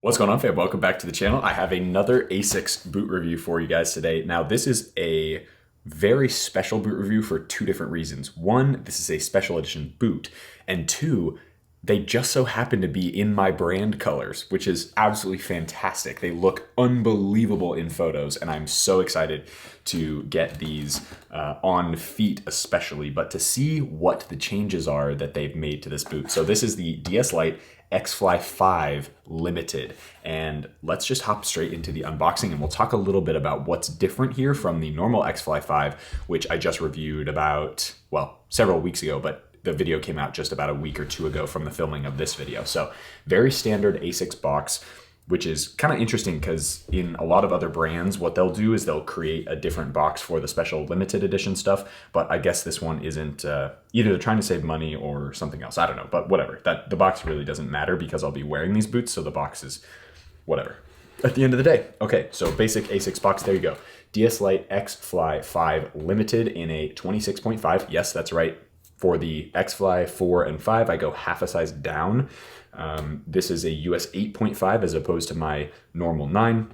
What's going on, fam? Welcome back to the channel. I have another Asics boot review for you guys today. Now, this is a very special boot review for two different reasons. One, this is a special edition boot, and two, they just so happen to be in my brand colors, which is absolutely fantastic. They look unbelievable in photos, and I'm so excited to get these on feet especially, but to see what the changes are that they've made to this boot. So this is the DS Lite X-Fly 5 Limited, and let's just hop straight into the unboxing, and we'll talk a little bit about what's different here from the normal X-Fly 5, which I just reviewed about, well, several weeks ago, but the video came out just about a week or two ago from the filming of this video. So very standard Asics box, which is kind of interesting because in a lot of other brands, what they'll do is they'll create a different box for the special limited edition stuff. But I guess this one isn't, either they're trying to save money or something else. I don't know, but whatever. The box really doesn't matter because I'll be wearing these boots, so the box is whatever at the end of the day. Okay, so basic Asics box, there you go. DS Lite X-Fly 5 Limited in a 26.5. Yes, that's right. For the X-Fly 4 and 5, I go half a size down. This is a US 8.5 as opposed to my normal 9.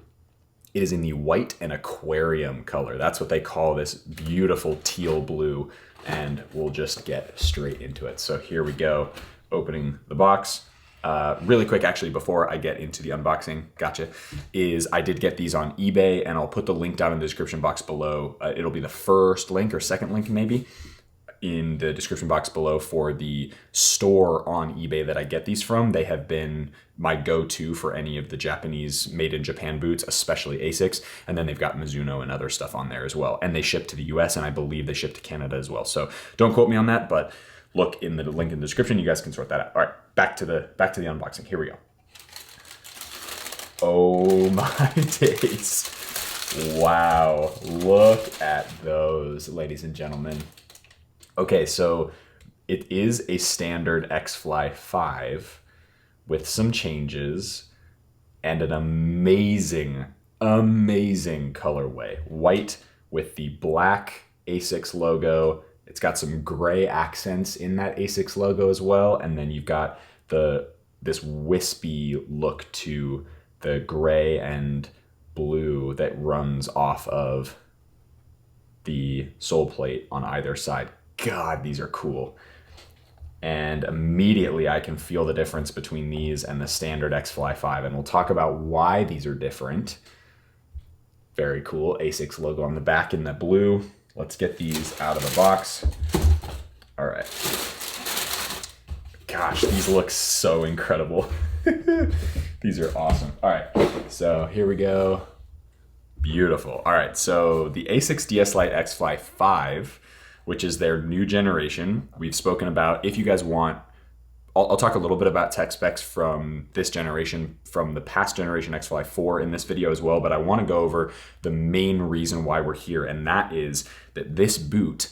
It is in the white and aquarium color. That's what they call this beautiful teal blue, and we'll just get straight into it. So here we go, opening the box. Really quick, actually, before I get into the unboxing, is I did get these on eBay, and I'll put the link down in the description box below. It'll be the first link or second link maybe in the description box below for the store on eBay that I get these from. They have been my go-to for any of the Japanese made in Japan boots, especially Asics. And then they've got Mizuno and other stuff on there as well. And they ship to the US, and I believe they ship to Canada as well. So don't quote me on that, but look in the link in the description. You guys can sort that out. All right, back to the unboxing. Here we go. Oh my days. Wow, look at those, ladies and gentlemen. Okay, so it is a standard X-Fly 5 with some changes and an amazing, amazing colorway. White with the black Asics logo. It's got some gray accents in that Asics logo as well. And then you've got this wispy look to the gray and blue that runs off of the sole plate on either side. God, these are cool. And immediately I can feel the difference between these and the standard X-Fly 5. And we'll talk about why these are different. Very cool. Asics logo on the back in the blue. Let's get these out of the box. All right. Gosh, these look so incredible. These are awesome. All right, so here we go. Beautiful. All right, so the Asics DS Lite X-Fly 5, which is their new generation. We've spoken about, if you guys want, I'll talk a little bit about tech specs from this generation, from the past generation X-Fly 4 in this video as well, but I want to go over the main reason why we're here, and that is that this boot,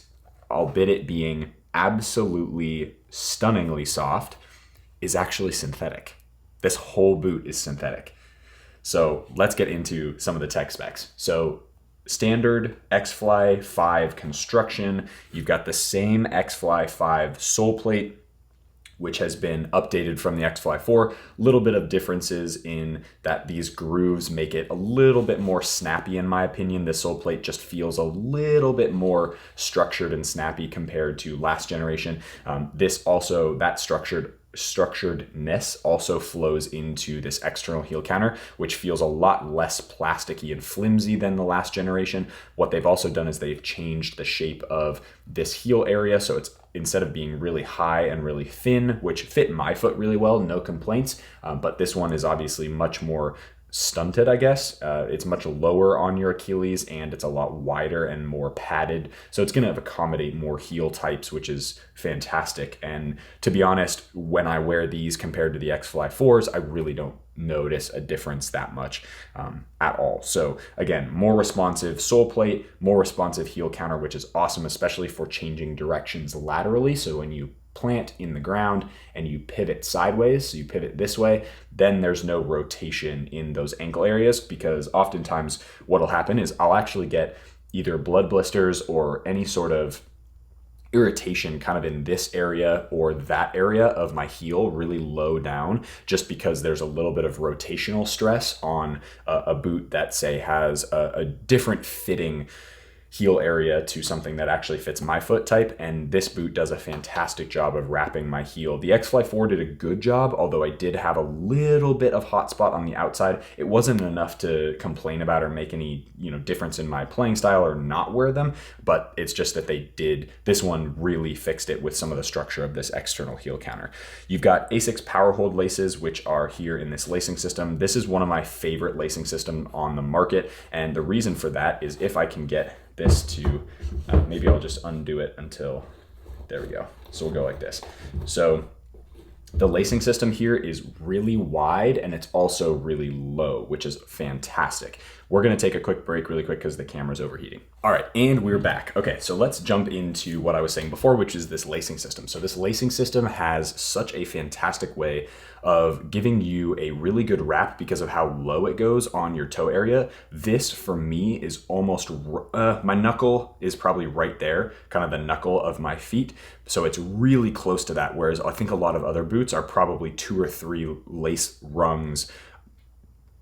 albeit it being absolutely stunningly soft, is actually synthetic. This whole boot is synthetic. So let's get into some of the tech specs. So standard X-Fly 5 construction. You've got the same X-Fly 5 sole plate, which has been updated from the X-Fly 4. A little bit of differences in that these grooves make it a little bit more snappy in my opinion. This sole plate just feels a little bit more structured and snappy compared to last generation. This also, that structuredness also flows into this external heel counter, which feels a lot less plasticky and flimsy than the last generation. What they've also done is they've changed the shape of this heel area, so it's instead of being really high and really thin, which fit my foot really well, no complaints, but this one is obviously much more stunted, I guess. It's much lower on your Achilles, and it's a lot wider and more padded. So it's going to accommodate more heel types, which is fantastic. And to be honest, when I wear these compared to the X-Fly 4s, I really don't notice a difference that much at all. So again, more responsive sole plate, more responsive heel counter, which is awesome, especially for changing directions laterally. So when you plant in the ground and you pivot sideways, so you pivot this way, then there's no rotation in those ankle areas, because oftentimes what'll happen is I'll actually get either blood blisters or any sort of irritation kind of in this area or that area of my heel really low down, just because there's a little bit of rotational stress on a boot that, say, has a different fitting heel area to something that actually fits my foot type, and this boot does a fantastic job of wrapping my heel. The X-Fly 4 did a good job, although I did have a little bit of hot spot on the outside. It wasn't enough to complain about or make any difference in my playing style or not wear them, but it's just that this one really fixed it with some of the structure of this external heel counter. You've got Asics Power Hold laces, which are here in this lacing system. This is one of my favorite lacing systems on the market, and the reason for that is if I can get this to, maybe I'll just undo it until, there we go. So we'll go like this. So the lacing system here is really wide and it's also really low, which is fantastic. We're gonna take a quick break really quick because the camera's overheating. All right, and we're back. Okay, so let's jump into what I was saying before, which is this lacing system. So this lacing system has such a fantastic way of giving you a really good wrap because of how low it goes on your toe area. This, for me, is almost, my knuckle is probably right there, kind of the knuckle of my feet. So it's really close to that, whereas I think a lot of other boots are probably 2 or 3 lace rungs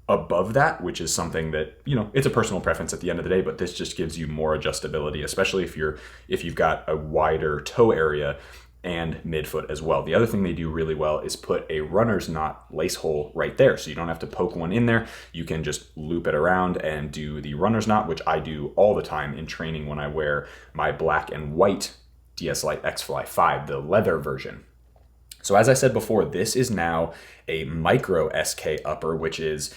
above that, which is something that, it's a personal preference at the end of the day, but this just gives you more adjustability, especially if you've got a wider toe area and midfoot as well. The other thing they do really well is put a runner's knot lace hole right there. So you don't have to poke one in there. You can just loop it around and do the runner's knot, which I do all the time in training when I wear my black and white DS Lite X-Fly 5, the leather version. So as I said before, this is now a micro SK upper, which is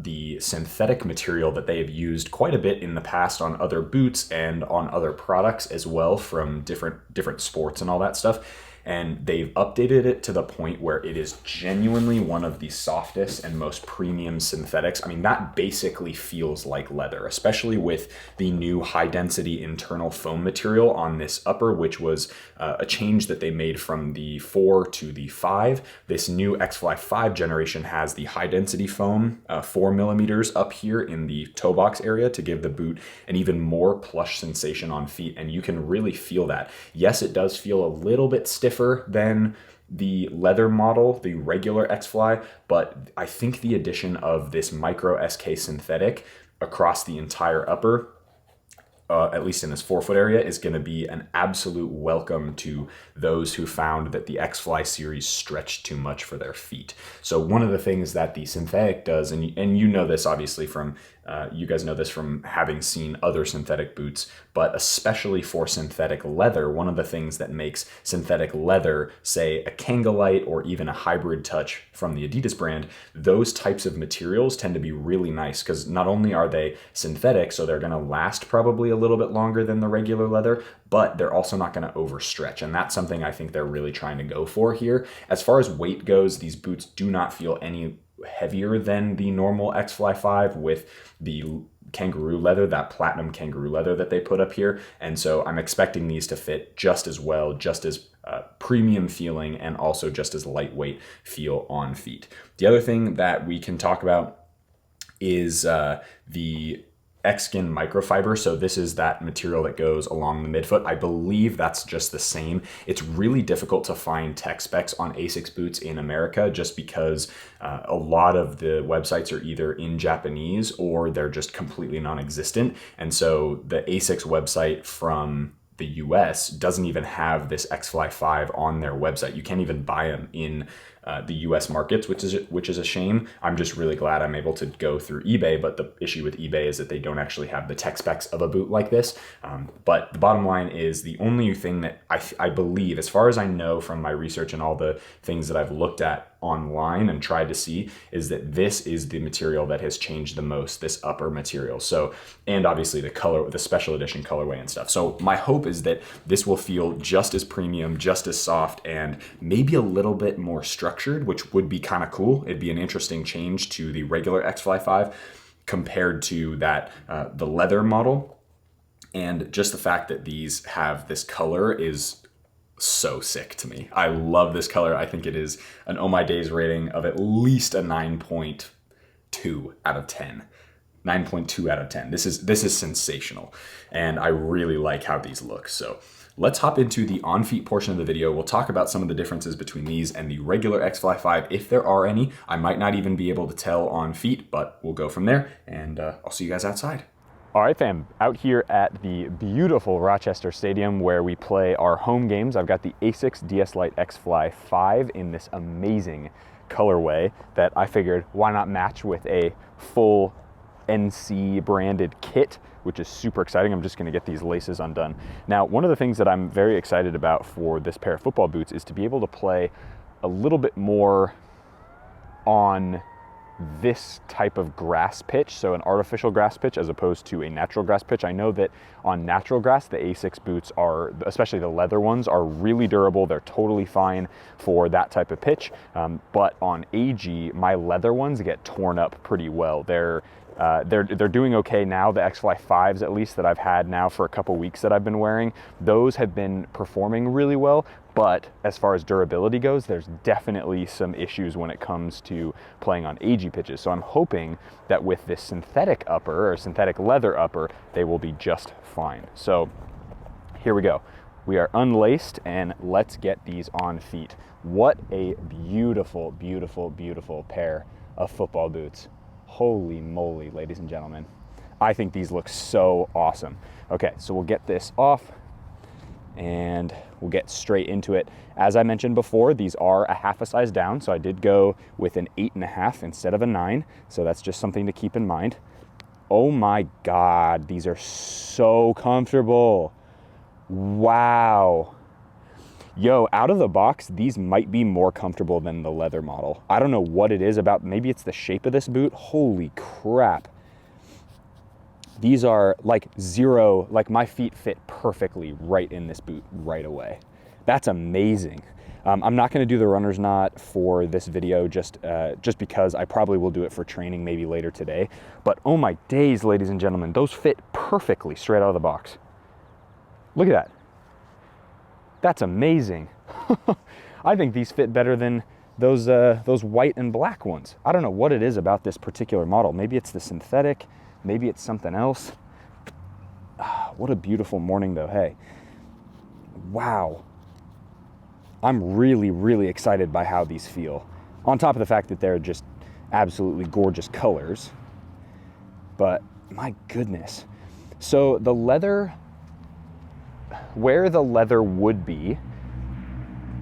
the synthetic material that they have used quite a bit in the past on other boots and on other products as well from different sports and all that stuff. And they've updated it to the point where it is genuinely one of the softest and most premium synthetics. I mean, that basically feels like leather, especially with the new high density internal foam material on this upper, which was a change that they made from the 4 to the 5. This new X-Fly 5 generation has the high density foam, 4 millimeters up here in the toe box area to give the boot an even more plush sensation on feet. And you can really feel that. Yes, it does feel a little bit stiffer than the leather model, the regular X-Fly, but I think the addition of this micro SK synthetic across the entire upper, at least in this forefoot area, is going to be an absolute welcome to those who found that the X-Fly series stretched too much for their feet. So one of the things that the synthetic does, and you know this obviously from, you guys know this from having seen other synthetic boots, but especially for synthetic leather, one of the things that makes synthetic leather, say a Kangalite or even a Hybrid Touch from the Adidas brand, those types of materials tend to be really nice because not only are they synthetic, so they're going to last probably a little bit longer than the regular leather, but they're also not going to overstretch. And that's something I think they're really trying to go for here. As far as weight goes, these boots do not feel any heavier than the normal X-Fly 5 with the kangaroo leather, that platinum kangaroo leather that they put up here. And so I'm expecting these to fit just as well, just as premium feeling, and also just as lightweight feel on feet. The other thing that we can talk about is the X-Skin microfiber. So this is that material that goes along the midfoot. I believe that's just the same. It's really difficult to find tech specs on Asics boots in America just because a lot of the websites are either in Japanese or they're just completely non-existent. And so the Asics website from the US doesn't even have this X-Fly 5 on their website. You can't even buy them in the US markets, which is a shame. I'm just really glad I'm able to go through eBay, but the issue with eBay is that they don't actually have the tech specs of a boot like this. But the bottom line is the only thing that I believe, as far as I know from my research and all the things that I've looked at online and tried to see, is that this is the material that has changed the most, this upper material. So, and obviously the color, the special edition colorway and stuff. So my hope is that this will feel just as premium, just as soft, and maybe a little bit more structured, which would be kind of cool. It'd be an interesting change to the regular X-Fly 5 compared to that, the leather model. And just the fact that these have this color is so sick to me. I love this color. I think it is an Oh My Days rating of at least a 9.2 out of 10. 9.2 out of 10. This is sensational. And I really like how these look. So let's hop into the on-feet portion of the video. We'll talk about some of the differences between these and the regular X-Fly 5, if there are any. I might not even be able to tell on feet, but we'll go from there, and I'll see you guys outside. All right, fam, out here at the beautiful Rochester Stadium where we play our home games. I've got the Asics DS Lite X-Fly 5 in this amazing colorway that I figured why not match with a full NC branded kit, which is super exciting. I'm just gonna get these laces undone. Now, one of the things that I'm very excited about for this pair of football boots is to be able to play a little bit more on this type of grass pitch, so an artificial grass pitch as opposed to a natural grass pitch. I know that on natural grass, the Asics boots are, especially the leather ones, are really durable. They're totally fine for that type of pitch. But on AG, my leather ones get torn up pretty well. They're doing okay now. The X-Fly 5s, at least, that I've had now for a couple weeks that I've been wearing, those have been performing really well. But as far as durability goes, there's definitely some issues when it comes to playing on AG pitches. So I'm hoping that with this synthetic upper or synthetic leather upper, they will be just fine. So here we go. We are unlaced and let's get these on feet. What a beautiful, beautiful, beautiful pair of football boots. Holy moly, ladies and gentlemen. I think these look so awesome. Okay, so we'll get this off and we'll get straight into it. As I mentioned before, these are a half a size down, so I did go with an 8.5 instead of a 9, so that's just something to keep in mind. Oh my God, these are so comfortable. Wow. Yo, out of the box, these might be more comfortable than the leather model. I don't know what it is about, maybe it's the shape of this boot. Holy crap. These are like zero, like my feet fit perfectly right in this boot right away. That's amazing. I'm not gonna do the runner's knot for this video just because I probably will do it for training maybe later today. But oh my days, ladies and gentlemen, those fit perfectly straight out of the box. Look at that. That's amazing. I think these fit better than those white and black ones. I don't know what it is about this particular model. Maybe it's the synthetic, maybe it's something else. What a beautiful morning though, hey. Wow. I'm really, really excited by how these feel. On top of the fact that they're just absolutely gorgeous colors. But my goodness. So the leather, where the leather would be,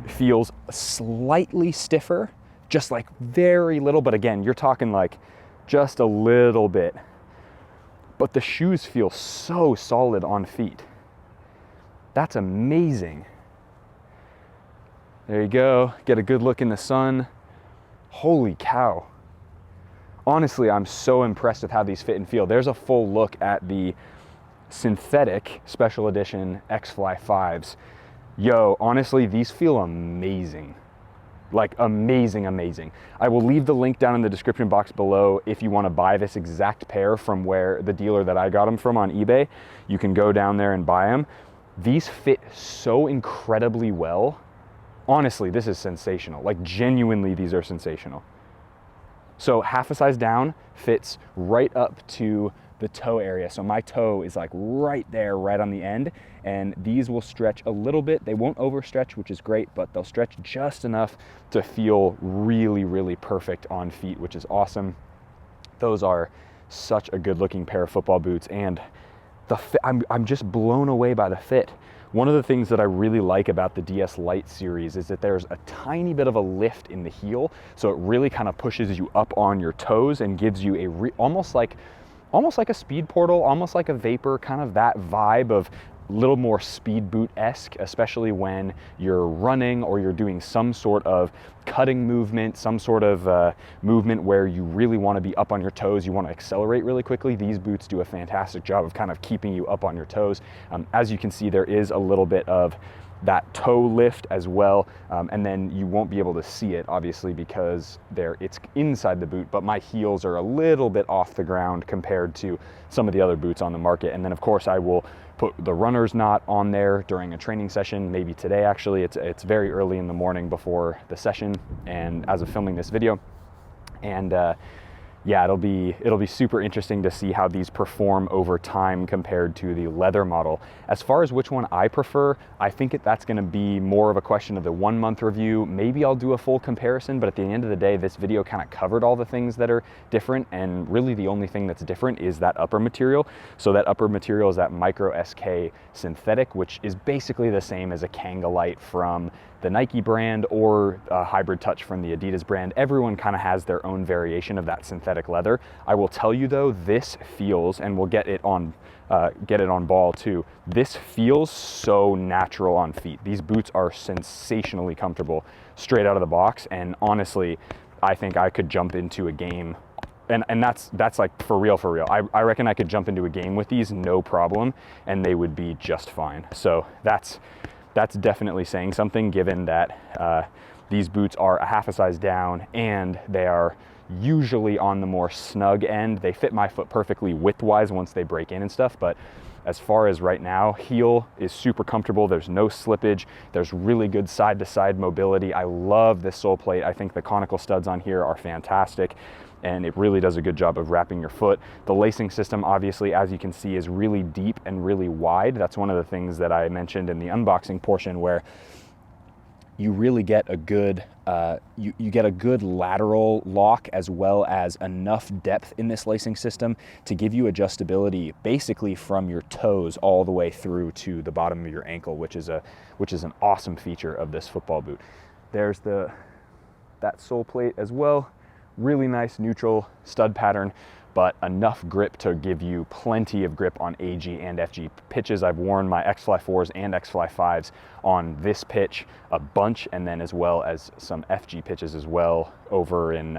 feels slightly stiffer, just like very little, but again, you're talking like just a little bit. But the shoes feel so solid on feet. That's amazing. There you go, get a good look in the sun. Holy cow. Honestly, I'm so impressed with how these fit and feel. There's a full look at the synthetic special edition X-Fly 5s. Yo, honestly, these feel amazing. Like amazing, amazing. I will leave the link down in the description box below if you want to buy this exact pair from where the dealer that I got them from on eBay. You can go down there and buy them. These fit so incredibly well. Honestly, this is sensational. Like genuinely, these are sensational. So half a size down fits right up to the toe area. So my toe is like right there, right on the end, and these will stretch a little bit. They won't overstretch, which is great, but they'll stretch just enough to feel really, really perfect on feet, which is awesome. Those are such a good looking pair of football boots, and the fit, I'm just blown away by the fit. One of the things that I really like about the DS Lite series is that there's a tiny bit of a lift in the heel, so it really kind of pushes you up on your toes and gives you a almost like a speed portal, almost like a vapor, kind of that vibe of a little more speed boot-esque, especially when you're running or you're doing some sort of cutting movement, some sort of movement where you really want to be up on your toes, you want to accelerate really quickly. These boots do a fantastic job of kind of keeping you up on your toes. As you can see, there is a little bit of that toe lift as well, and then you won't be able to see it obviously because it's inside the boot, but my heels are a little bit off the ground compared to some of the other boots on the market. And then of course I will put the runner's knot on there during a training session, maybe today actually. It's very early in the morning before the session and as of filming this video, and yeah, it'll be super interesting to see how these perform over time compared to the leather model. As far as which one I prefer, I think that's going to be more of a question of the 1 month review. Maybe I'll do a full comparison, but at the end of the day, this video kind of covered all the things that are different, and really the only thing that's different is that upper material. So that upper material is that micro SK synthetic, which is basically the same as a Kangalite from the Nike brand or a Hybrid Touch from the Adidas brand. Everyone kind of has their own variation of that synthetic leather. I will tell you though, this feels, and we'll get it on ball too, this feels so natural on feet. These boots are sensationally comfortable straight out of the box, and honestly, I think I could jump into a game, and that's like for real. I reckon I could jump into a game with these no problem, and they would be just fine. So that's definitely saying something, given that these boots are a half a size down and they are usually on the more snug end. They fit my foot perfectly width-wise once they break in and stuff, but as far as right now, heel is super comfortable. There's no slippage. There's really good side-to-side mobility. I love this sole plate. I think the conical studs on here are fantastic, and it really does a good job of wrapping your foot. The lacing system, obviously, as you can see, is really deep and really wide. That's one of the things that I mentioned in the unboxing portion, where you really get a good you get a good lateral lock, as well as enough depth in this lacing system to give you adjustability basically from your toes all the way through to the bottom of your ankle, which is an awesome feature of this football boot. There's that sole plate as well. Really nice neutral stud pattern, but enough grip to give you plenty of grip on AG and FG pitches. I've worn my X-Fly 4s and X-Fly 5s on this pitch a bunch, and then as well as some FG pitches as well over in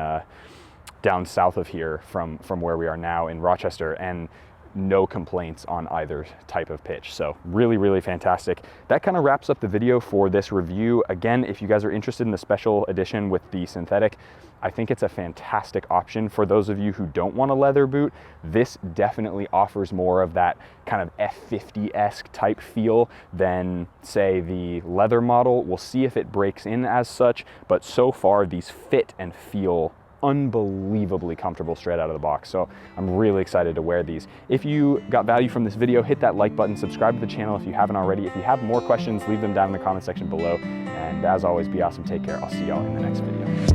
down south of here from where we are now in Rochester, and no complaints on either type of pitch. So really fantastic. That kind of wraps up the video for this review. Again, if you guys are interested in the special edition with the synthetic, I think it's a fantastic option for those of you who don't want a leather boot. This definitely offers more of that kind of F50-esque type feel than, say, the leather model. We'll see if it breaks in as such, but so far these fit and feel unbelievably comfortable straight out of the box. So I'm really excited to wear these. If you got value from this video, hit that like button, subscribe to the channel if you haven't already. If you have more questions, leave them down in the comment section below. And as always, be awesome, take care. I'll see y'all in the next video.